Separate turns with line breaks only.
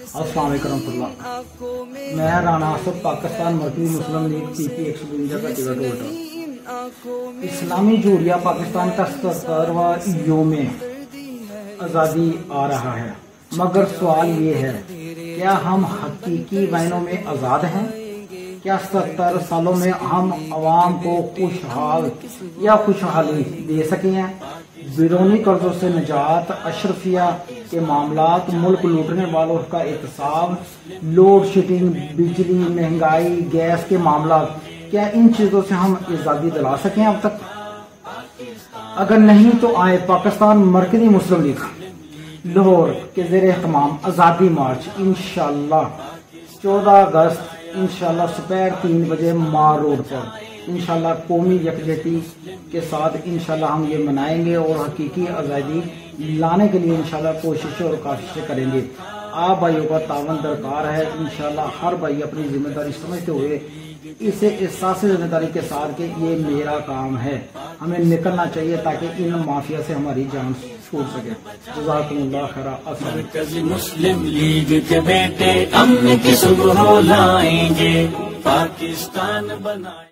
अस्सलाम वालेकुम रहमतुल्लाह। मैं राना आसफ पाकिस्तान मरकजी मुस्लिम लीग PP 152 का टिकट होल्डर। इस्लामी जूरिया पाकिस्तान का 77वां यौम आज़ादी आ रहा है, मगर सवाल ये है, क्या हम हकीकी मायनों में आज़ाद हैं? क्या 70 सालों में हम अवाम को खुशहाल या खुशहाली दे सके हैं? बैरूनी कर्जों से निजात, अशरफिया के मामलात, मुल्क लूटने वालों का एहतसाब, लोड शेडिंग, बिजली, महंगाई, गैस के मामलात, क्या इन चीजों से हम आज़ादी दिला सके अब तक? अगर नहीं तो आए पाकिस्तान मरकजी मुस्लिम लीग लाहौर के ज़ेर एहतमाम आज़ादी मार्च इंशाअल्लाह 14 अगस्त इंशाअल्लाह दोपहर 3 बजे मार रोड पर इंशाअल्लाह कौमी यकजहती के साथ इंशाअल्लाह हम ये मनाएंगे और हकीकी आज़ादी लाने के लिए इंशाअल्लाह कोशिशें और काशिशें करेंगे। आप भाइयों का तावन दरकार है। इंशाअल्लाह हर भाई अपनी जिम्मेदारी समझते हुए इसे एहसास जिम्मेदारी के साथ कि ये मेरा काम है, हमें निकलना चाहिए ताकि इन माफिया से हमारी जान छूट सके। जज़ाकुमुल्लाह खैरा।
मुस्लिम लीग के बेटे अमन की सुबह लाएंगे, पाकिस्तान बनाए।